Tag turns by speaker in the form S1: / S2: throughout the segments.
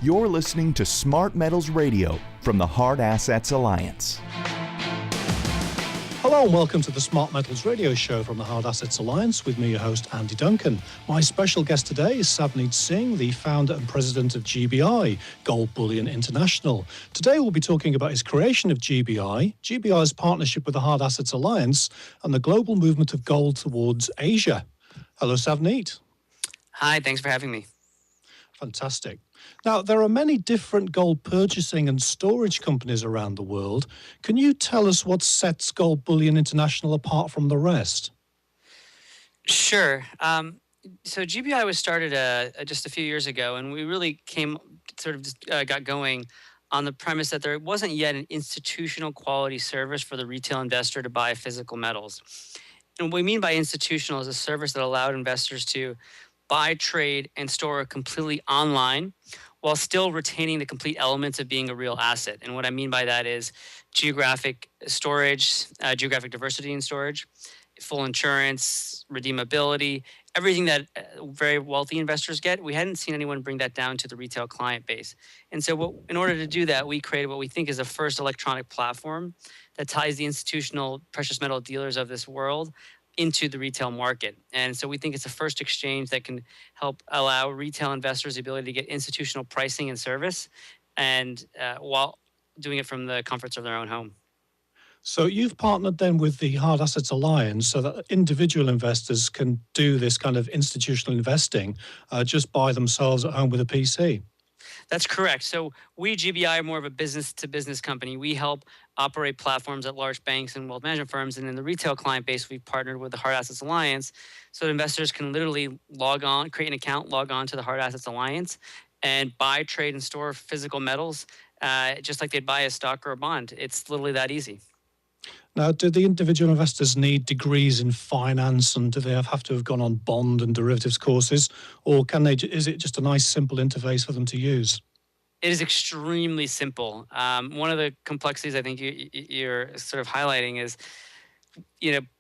S1: You're listening to Smart Metals Radio from the Hard Assets Alliance.
S2: Hello and welcome to the Smart Metals Radio Show from the Hard Assets Alliance with me, your host, Andy Duncan. My special guest today is Savneet Singh, the founder and president of GBI, Gold Bullion International. Today we'll be talking about his creation of GBI, GBI's partnership with the Hard Assets Alliance, and the global movement of gold towards Asia. Hello, Savneet.
S3: Hi, thanks for having me.
S2: Fantastic. Now, there are many different gold purchasing and storage companies around the world. Can you tell us what sets Gold Bullion International apart from the rest?
S3: Sure. So GBI was started just a few years ago, and we really got going on the premise that there wasn't yet an institutional quality service for the retail investor to buy physical metals. And what we mean by institutional is a service that allowed investors to buy, trade, and store completely online while still retaining the complete elements of being a real asset. And what I mean by that is geographic storage, geographic diversity in storage, full insurance, redeemability, everything that very wealthy investors get. We hadn't seen anyone bring that down to the retail client base. And so in order to do that, we created what we think is the first electronic platform that ties the institutional precious metal dealers of this world into the retail market. And so we think it's the first exchange that can help allow retail investors the ability to get institutional pricing and service, and while doing it from the comforts of their own home.
S2: So you've partnered then with the Hard Assets Alliance so that individual investors can do this kind of institutional investing just by themselves at home with a PC.
S3: That's correct. So we, GBI, are more of a business-to-business company. We help operate platforms at large banks and wealth management firms. And in the retail client base, we've partnered with the Hard Assets Alliance so that investors can literally log on, create an account, log on to the Hard Assets Alliance, and buy, trade, and store physical metals just like they'd buy a stock or a bond. It's literally that easy.
S2: Now, do the individual investors need degrees in finance, and do they have to have gone on bond and derivatives courses, or is it just a nice, simple interface for them to use?
S3: It is extremely simple. One of the complexities I think you're sort of highlighting is,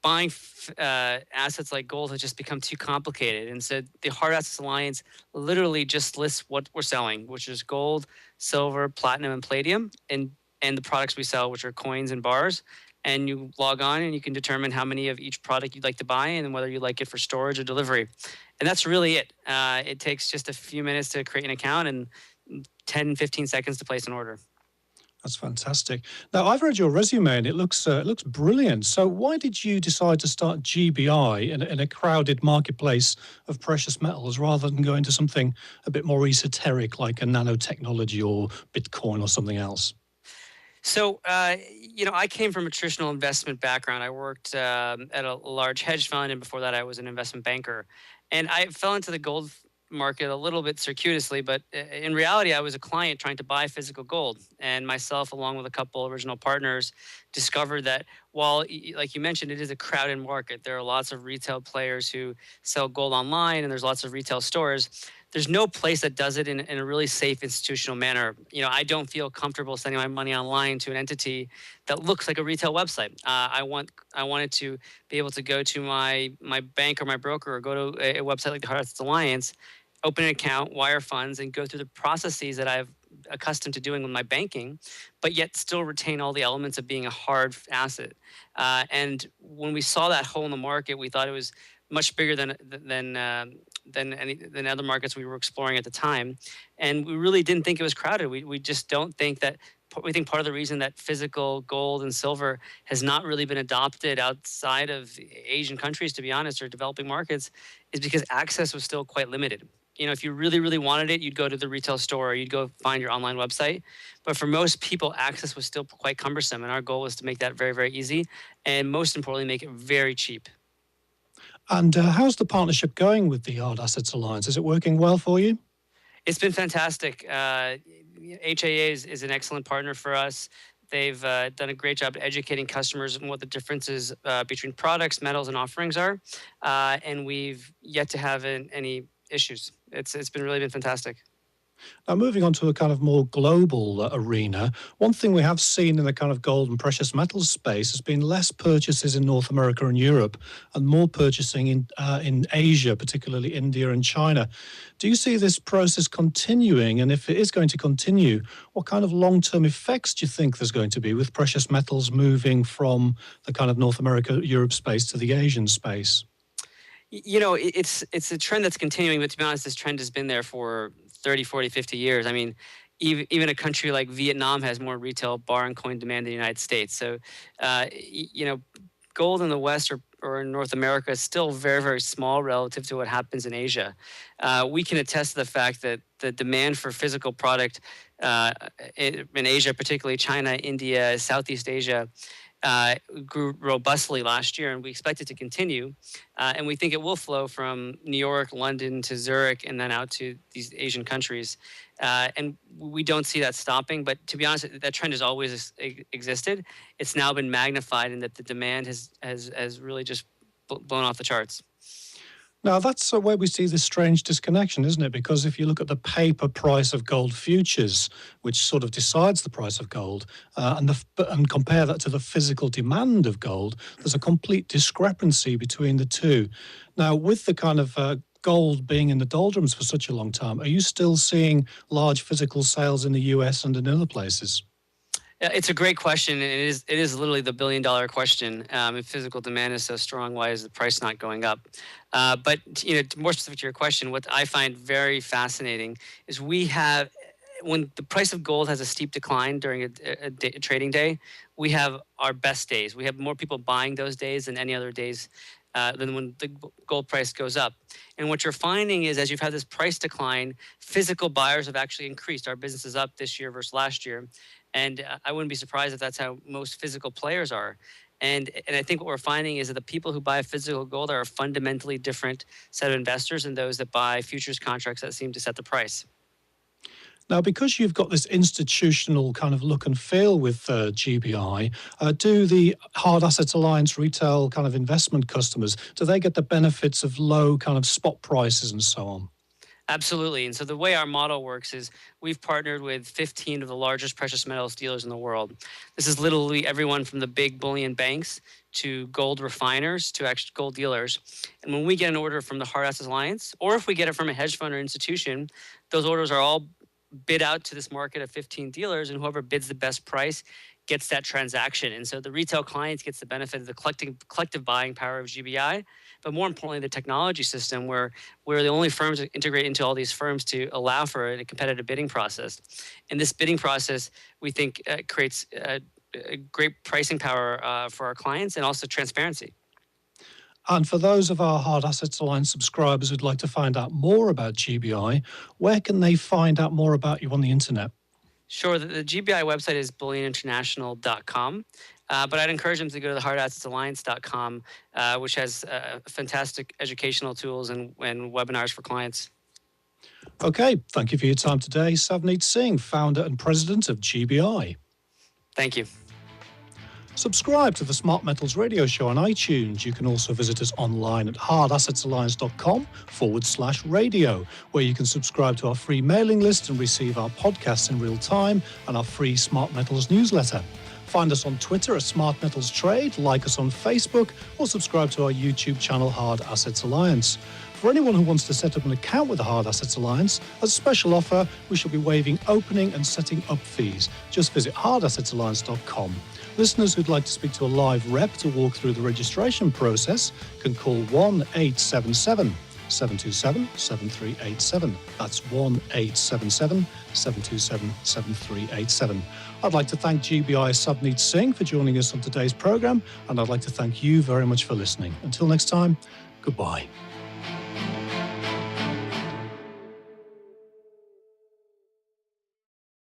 S3: buying assets like gold has just become too complicated. And so the Hard Assets Alliance literally just lists what we're selling, which is gold, silver, platinum, and palladium, and the products we sell, which are coins and bars. And you log on and you can determine how many of each product you'd like to buy and whether you like it for storage or delivery. And that's really it. It takes just a few minutes to create an account and 10, 15 seconds to place an order.
S2: That's fantastic. Now, I've read your resume and it looks brilliant. So why did you decide to start GBI in a crowded marketplace of precious metals rather than go into something a bit more esoteric like a nanotechnology or Bitcoin or something else?
S3: So, I came from a traditional investment background. I worked at a large hedge fund, and before that I was an investment banker. And I fell into the gold market a little bit circuitously, but in reality I was a client trying to buy physical gold. And myself, along with a couple original partners, discovered that while, like you mentioned, it is a crowded market, there are lots of retail players who sell gold online, and there's lots of retail stores. There's no place that does it in a really safe institutional manner. I don't feel comfortable sending my money online to an entity that looks like a retail website. I wanted to be able to go to my bank or my broker or go to a website like the Hard Assets Alliance, open an account, wire funds, and go through the processes that I've accustomed to doing with my banking, but yet still retain all the elements of being a hard asset. And when we saw that hole in the market, we thought it was much bigger than other markets we were exploring at the time, and we really didn't think it was crowded. We just don't think that. We think part of the reason that physical gold and silver has not really been adopted outside of Asian countries, to be honest, or developing markets, is because access was still quite limited. If you really, really wanted it, you'd go to the retail store or you'd go find your online website. But for most people, access was still quite cumbersome, and our goal was to make that very, very easy, and most importantly, make it very cheap.
S2: And how's the partnership going with the Hard Assets Alliance? Is it working well for you?
S3: It's been fantastic. HAA is an excellent partner for us. They've done a great job educating customers on what the differences between products, metals, and offerings are. And we've yet to have any issues. It's really been fantastic.
S2: Now, moving on to a kind of more global arena, one thing we have seen in the kind of gold and precious metals space has been less purchases in North America and Europe, and more purchasing in Asia, particularly India and China. Do you see this process continuing? And if it is going to continue, what kind of long-term effects do you think there's going to be with precious metals moving from the kind of North America, Europe space to the Asian space?
S3: It's a trend that's continuing, but to be honest, this trend has been there for 30, 40, 50 years. I mean, even a country like Vietnam has more retail bar and coin demand than the United States. So, gold in the West or in North America is still very, very small relative to what happens in Asia. We can attest to the fact that the demand for physical product in Asia, particularly China, India, Southeast Asia, grew robustly last year, and we expect it to continue. And we think it will flow from New York, London to Zurich, and then out to these Asian countries. And we don't see that stopping. But to be honest, that trend has always existed. It's now been magnified, in that the demand has really just blown off the charts.
S2: Now, that's where we see this strange disconnection, isn't it? Because if you look at the paper price of gold futures, which sort of decides the price of gold, and compare that to the physical demand of gold, there's a complete discrepancy between the two. Now, with the kind of gold being in the doldrums for such a long time, are you still seeing large physical sales in the US and in other places?
S3: It's a great question, and it is literally the billion-dollar question. If physical demand is so strong, why is the price not going up? But more specific to your question, what I find very fascinating is when the price of gold has a steep decline during a trading day, we have our best days. We have more people buying those days than any other days than when the gold price goes up. And what you're finding is, as you've had this price decline, physical buyers have actually increased. Our business is up this year versus last year. And I wouldn't be surprised if that's how most physical players are. And I think what we're finding is that the people who buy physical gold are a fundamentally different set of investors than those that buy futures contracts that seem to set the price.
S2: Now, because you've got this institutional kind of look and feel with GBI, do the Hard Assets Alliance retail kind of investment customers, do they get the benefits of low kind of spot prices and so on?
S3: Absolutely. And so the way our model works is we've partnered with 15 of the largest precious metals dealers in the world. This is literally everyone from the big bullion banks to gold refiners to actual gold dealers. And when we get an order from the Hard Assets Alliance, or if we get it from a hedge fund or institution, those orders are all bid out to this market of 15 dealers, and whoever bids the best price gets that transaction. And so the retail clients gets the benefit of the collective buying power of GBI, but more importantly, the technology system where we're the only firms that integrate into all these firms to allow for a competitive bidding process. And this bidding process, we think, creates a great pricing power for our clients, and also transparency.
S2: And for those of our Hard Assets Alliance subscribers who'd like to find out more about GBI, where can they find out more about you on the internet?
S3: Sure. The GBI website is bullioninternational.com. But I'd encourage them to go to the hardassets.alliance.com, which has fantastic educational tools and webinars for clients.
S2: Okay. Thank you for your time today. Savneet Singh, founder and president of GBI.
S3: Thank you.
S2: Subscribe to the Smart Metals Radio Show on iTunes. You can also visit us online at hardassets.alliance.com/radio, where you can subscribe to our free mailing list and receive our podcasts in real time and our free Smart Metals newsletter. Find us on Twitter at Smart Metals Trade, like us on Facebook, or subscribe to our YouTube channel, Hard Assets Alliance. For anyone who wants to set up an account with the Hard Assets Alliance, as a special offer, we shall be waiving opening and setting up fees. Just visit hardassets.alliance.com. Listeners who'd like to speak to a live rep to walk through the registration process can call 1-877-727-7387. That's 1-877-727-7387. I'd like to thank GBI Savneet Singh for joining us on today's program, and I'd like to thank you very much for listening. Until next time, goodbye.